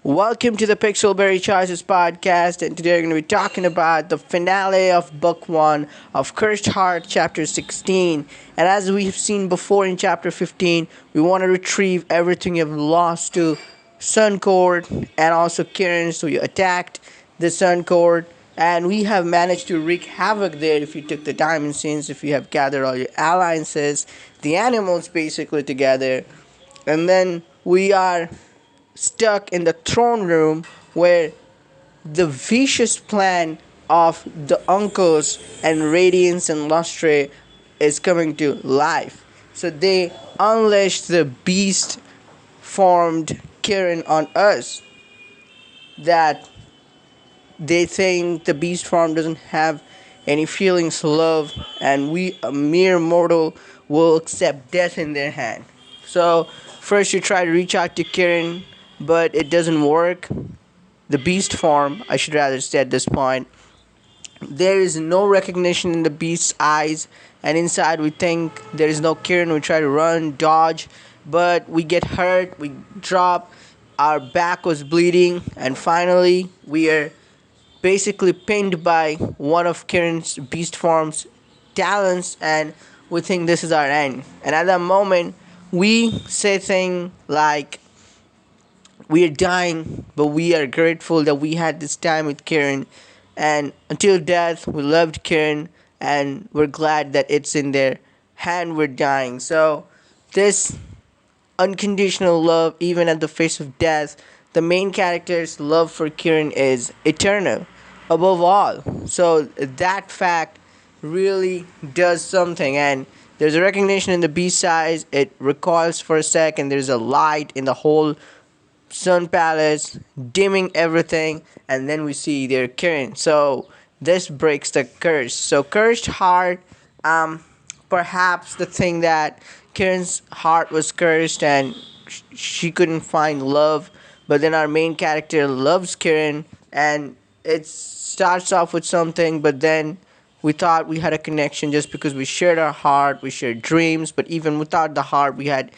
Welcome to the Pixelberry Choices podcast, and today we're going to be talking about the finale of Book 1 of Cursed Heart, Chapter 16. And as we've seen before in Chapter 15, we want to retrieve everything you've lost to Sun Court and also Kirin, so you attacked the Sun Court. And we have managed to wreak havoc there if you took the Diamond Scenes, if you have gathered all your alliances, the animals basically together. And then we are stuck in the throne room where the vicious plan of the uncles and Radiance and Lustre is coming to life. So they unleashed the beast formed Kirin on us. That they think the beast form doesn't have any feelings, love, and we, a mere mortal, will accept death in their hand. So first you try to reach out to Kirin, but it doesn't work. The beast form, I should rather say at this point, there is no recognition in the beast's eyes, and inside we think there is no Kirin. We try to run, dodge, but we get hurt, we drop, our back was bleeding, and finally we are basically pinned by one of Kirin's beast form's talons, and we think this is our end. And at that moment, we say things like, we are dying, but we are grateful that we had this time with Kirin. And until death, we loved Kirin, and we're glad that it's in their hand we're dying. So, this unconditional love, even at the face of death, the main character's love for Kirin is eternal, above all. So, that fact really does something. And there's a recognition in the B size, it recoils for a second, there's a light in the whole Sun Palace, dimming everything, and then we see their Kirin. So this breaks the curse. So Cursed Heart, perhaps the thing that Kirin's heart was cursed and she couldn't find love, but then our main character loves Kirin, and it starts off with something, but then we thought we had a connection just because we shared our heart, we shared dreams, but even without the heart, we had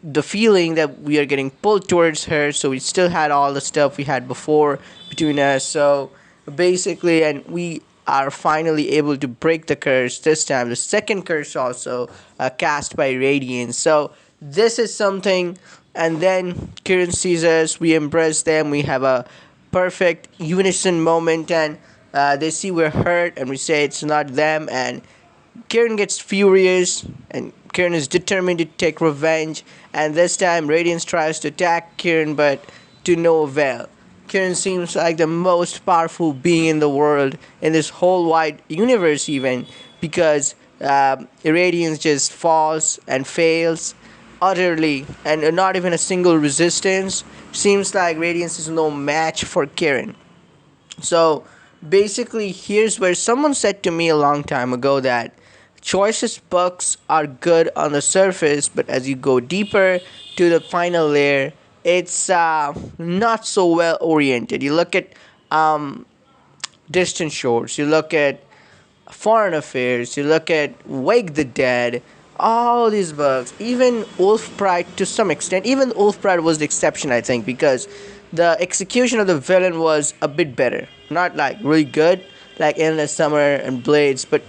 the feeling that we are getting pulled towards her, so we still had all the stuff we had before between us. So basically, and we are finally able to break the curse this time, the second curse also cast by Radiance. So this is something. And then Kirin sees us, we embrace them, we have a perfect unison moment, and they see we're hurt and we say it's not them, and Kirin gets furious, and Kirin is determined to take revenge, and this time Radiance tries to attack Kirin, but to no avail. Kirin seems like the most powerful being in the world, in this whole wide universe even, because Radiance just falls and fails utterly, and not even a single resistance. Seems like Radiance is no match for Kirin. So basically, here's where someone said to me a long time ago that Choices books are good on the surface, but as you go deeper to the final layer, it's not so well oriented. You look at Distant Shores, you look at Foreign Affairs, you look at Wake the Dead, all these books, even Wolf Pride to some extent. Even Wolf Pride was the exception, I think, because the execution of the villain was a bit better. Not like really good, like Endless Summer and Blades, but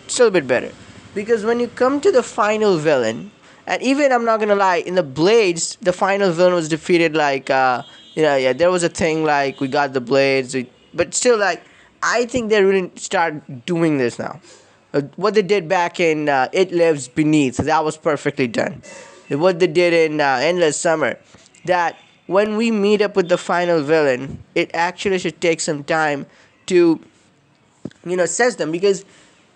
still a bit better. Because when you come to the final villain, and even I'm not gonna lie, in the Blades, the final villain was defeated like, there was a thing like we got the Blades, but still, like, I think they really start doing this now. What they did back in It Lives Beneath, that was perfectly done. What they did in Endless Summer, that when we meet up with the final villain, it actually should take some time to, assess them, because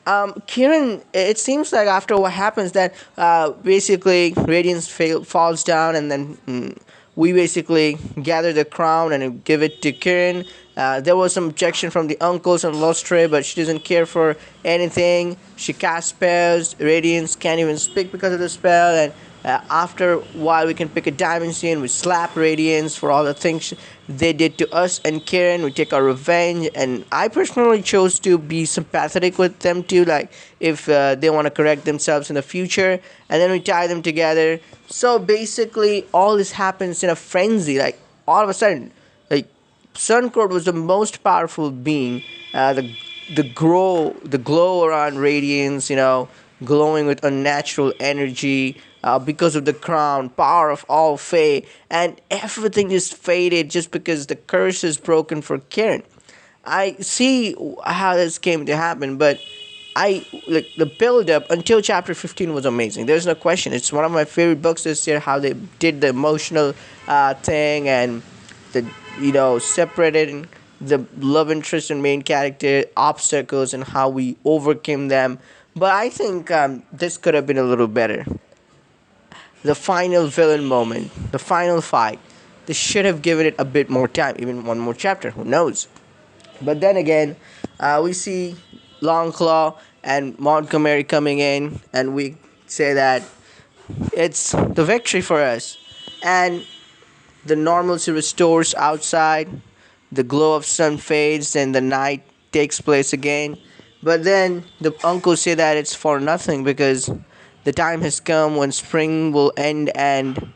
Kirin, it seems like after what happens that basically Radiance falls down, and then we basically gather the crown and give it to Kirin. There was some objection from the uncles and Lustre, but she doesn't care for anything. She casts spells. Radiance can't even speak because of the spell, and after a while we can pick a Diamond Scene. We slap Radiance for all the things they did to us and Kirin. We take our revenge, and I personally chose to be sympathetic with them too, like if they want to correct themselves in the future, and then we tie them together. So basically all this happens in a frenzy, like all of a sudden, like Suncord was the most powerful being. The glow around radiance, glowing with unnatural energy, because of the crown, power of all Fae, and everything just faded just because the curse is broken for Karen. I see how this came to happen, but I like the build up until chapter 15 was amazing. There's no question. It's one of my favorite books this year. How they did the emotional thing, and the separated the love interest and main character obstacles and how we overcame them. But I think this could have been a little better. The final villain moment, the final fight. They should have given it a bit more time, even one more chapter. Who knows? But then again, we see Longclaw and Montgomery coming in, and we say that it's the victory for us. And the normalcy restores outside, the glow of sun fades, and the night takes place again. But then the uncles say that it's for nothing because the time has come when spring will end and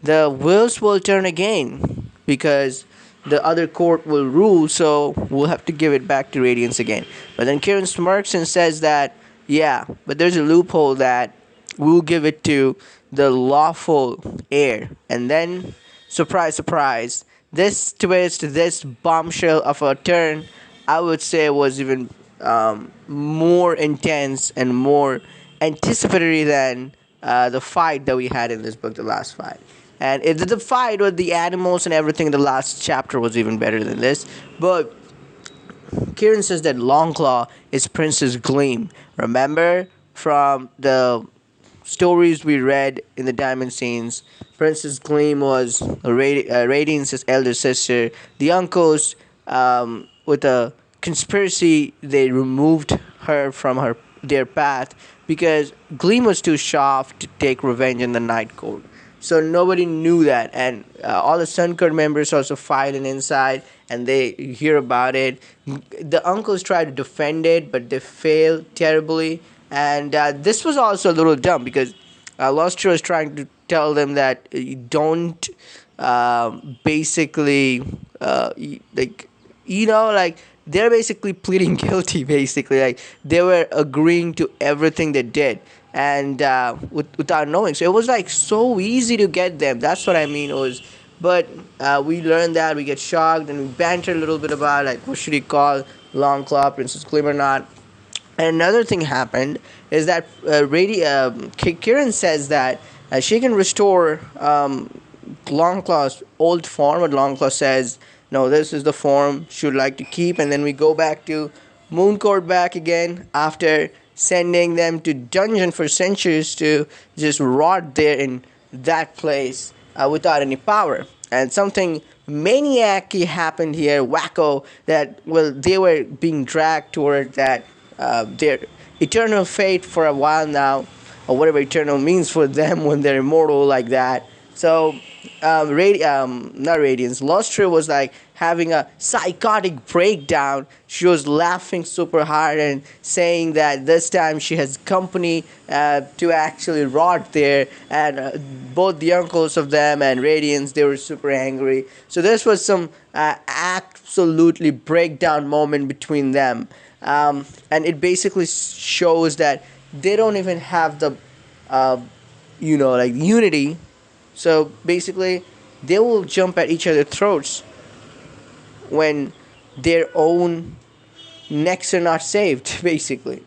the wheels will turn again because the other court will rule, so we'll have to give it back to Radiance again. But then Kieran smirks and says that, yeah, but there's a loophole that we'll give it to the lawful heir. And then, surprise, surprise, this twist, this bombshell of a turn, I would say was even more intense and more anticipatory than the fight that we had in this book, the last fight. And the fight with the animals and everything in the last chapter was even better than this. But Kieran says that Longclaw is Princess Gleam. Remember from the stories we read in the Diamond Scenes, Princess Gleam was Radiance's elder sister. The uncles, with a conspiracy, they removed her from their path because Gleam was too soft to take revenge in the Night Court. So nobody knew that, and all the Sunkard members also fighting inside, and they hear about it. The uncles try to defend it, but they fail terribly. And this was also a little dumb because Lostro is trying to tell them that you don't basically like they're basically pleading guilty. Basically, like they were agreeing to everything they did and without knowing. So it was like so easy to get them. That's what I mean. It was, but we learned that we get shocked and we banter a little bit about like what should he call Longclaw, Princess Gleam or not. And another thing happened is that Kieran says that she can restore Longclaw's old form, but Longclaw says no, this is the form she would like to keep. And then we go back to Mooncourt back again after sending them to dungeon for centuries to just rot there in that place without any power. And something maniac-y happened here, wacko, that, well, they were being dragged toward that their eternal fate for a while now, or whatever eternal means for them when they're immortal like that. So, not Radiance, Lostria was like having a psychotic breakdown. She was laughing super hard and saying that this time she has company to actually rot there. And both the uncles of them and Radiance, they were super angry. So this was some absolutely breakdown moment between them. And it basically shows that they don't even have the, like unity. So basically, they will jump at each other's throats when their own necks are not saved, basically.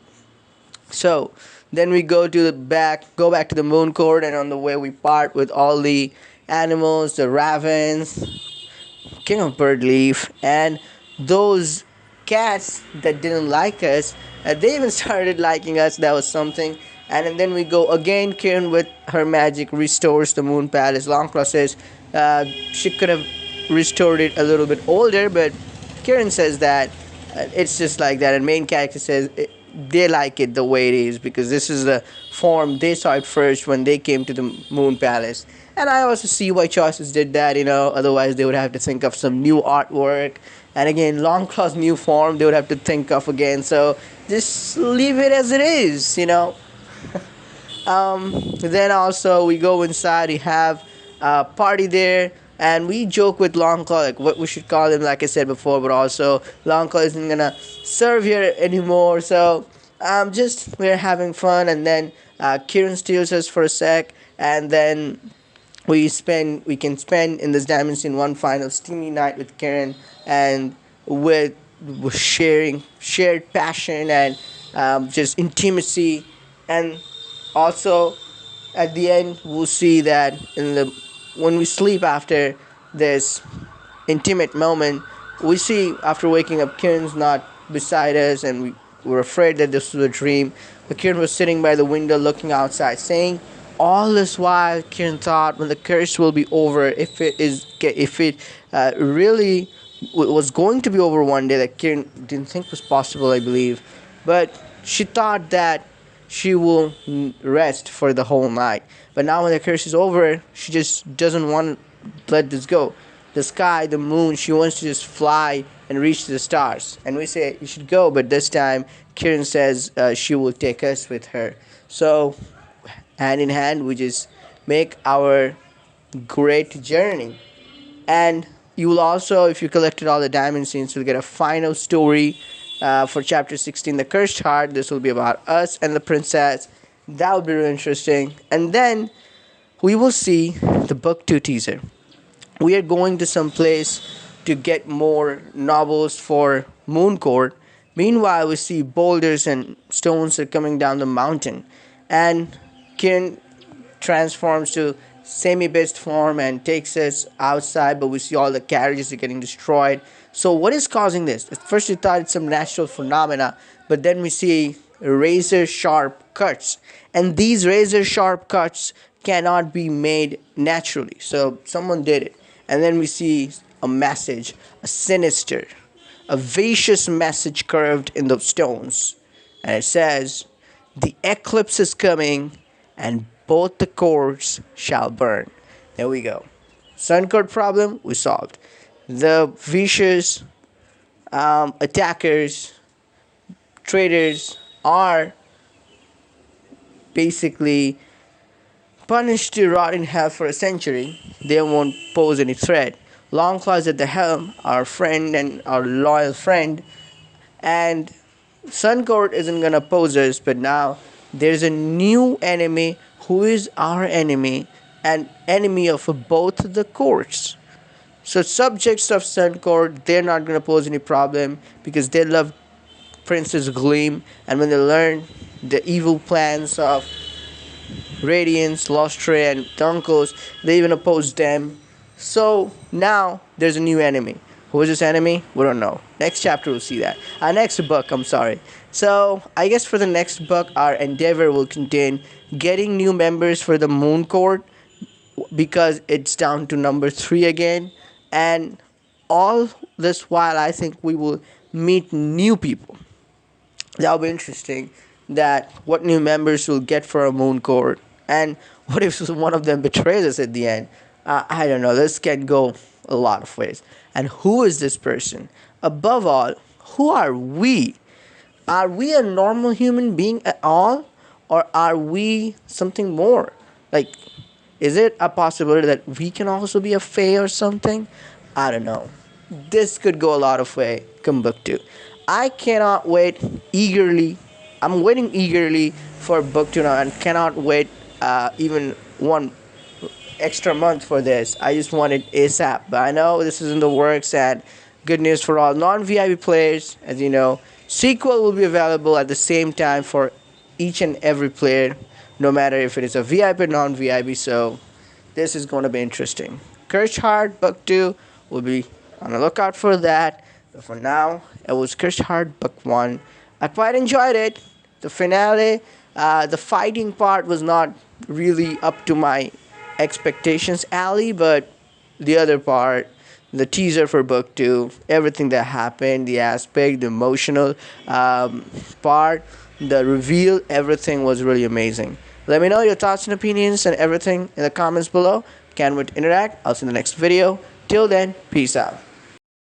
So then we go back to the moon court, and on the way we part with all the animals, the ravens, King of Birdleaf, and those cats that didn't like us. They even started liking us. That was something. And then we go again. Kieran with her magic restores the Moon Palace. Longclaw says she could have restored it a little bit older, but Kieran says that it's just like that. And main character says they like it the way it is because this is the form they saw it first when they came to the Moon Palace. And I also see why Choices did that, otherwise they would have to think of some new artwork. And again, Longclaw's new form they would have to think of again. So just leave it as it is, Then also we go inside. We have a party there. And we joke with Longclaw like what we should call him, like I said before, but also Longclaw isn't gonna serve here anymore. So just we're having fun, and then Kieran steals us for a sec, and then we can spend in this dimension one final steamy night with Kieran, and with shared passion and just intimacy. And also at the end we'll see that in the when we sleep after this intimate moment, we see after waking up Kieran's not beside us, and we were afraid that this was a dream. But Kieran was sitting by the window looking outside, saying all this while Kieran thought when the curse will be over, if it really was going to be over one day, that Kieran didn't think was possible, I believe. But she thought that she will rest for the whole night. But now when the curse is over, she just doesn't want to let this go. The sky, the moon, she wants to just fly and reach the stars. And we say you should go, but this time Kieran says she will take us with her. So hand in hand, we just make our great journey. And you will also, if you collected all the diamond scenes, you'll get a final story for chapter 16, The Cursed Heart. This will be about us and the princess. That will be really interesting. And then we will see the book 2 teaser. We are going to some place to get more novels for Moon Court. Meanwhile, we see boulders and stones are coming down the mountain. And Kieran transforms to semi-beast form and takes us outside, but we see all the carriages are getting destroyed. So what is causing this? At first we thought it's some natural phenomena, but then we see razor sharp cuts, and these razor sharp cuts cannot be made naturally, so someone did it. And then we see a message, a sinister, a vicious message carved in the stones, and it says, the eclipse is coming and both the cores shall burn. There we go. Sun core problem we solved. The vicious attackers, traitors are basically punished to rot in hell for a century. They won't pose any threat. Longclaw is at the helm, our friend and our loyal friend, and Suncourt isn't gonna pose us, but now there's a new enemy who is our enemy, and enemy of both the courts. So subjects of Sun Court, they're not gonna pose any problem because they love Princess Gleam, and when they learn the evil plans of Radiance, Lostre, and Dunkos, they even oppose them. So now there's a new enemy. Who is this enemy? We don't know. Next chapter we'll see that. Next book, I'm sorry. So I guess for the next book, our endeavor will contain getting new members for the Moon Court, because it's down to number 3 again. And all this while, I think we will meet new people. That'll be interesting. That what new members we'll get for a Moon Court, and what if one of them betrays us at the end? I don't know. This can go a lot of ways. And who is this person? Above all, who are we? Are we a normal human being at all? Or are we something more? Like, is it a possibility that we can also be a fae or something? I don't know. This could go a lot of way come book 2. I cannot wait eagerly. I'm waiting eagerly for book 2 now, and cannot wait even one extra month for this. I just want it ASAP. But I know this is in the works, and good news for all non-VIP players. As you know, sequel will be available at the same time for each and every player, no matter if it is a VIP or non-VIP. So this is going to be interesting. Cursed Heart book 2 will be on the lookout for that. But for now, it was Cursed Heart book 1. I quite enjoyed it. The finale, the fighting part was not really up to my expectations alley, but the other part, the teaser for book 2, everything that happened, the aspect, the emotional part, the reveal, everything was really amazing. Let me know your thoughts and opinions and everything in the comments below. Can't wait to interact. I'll see you in the next video. Till then, peace out.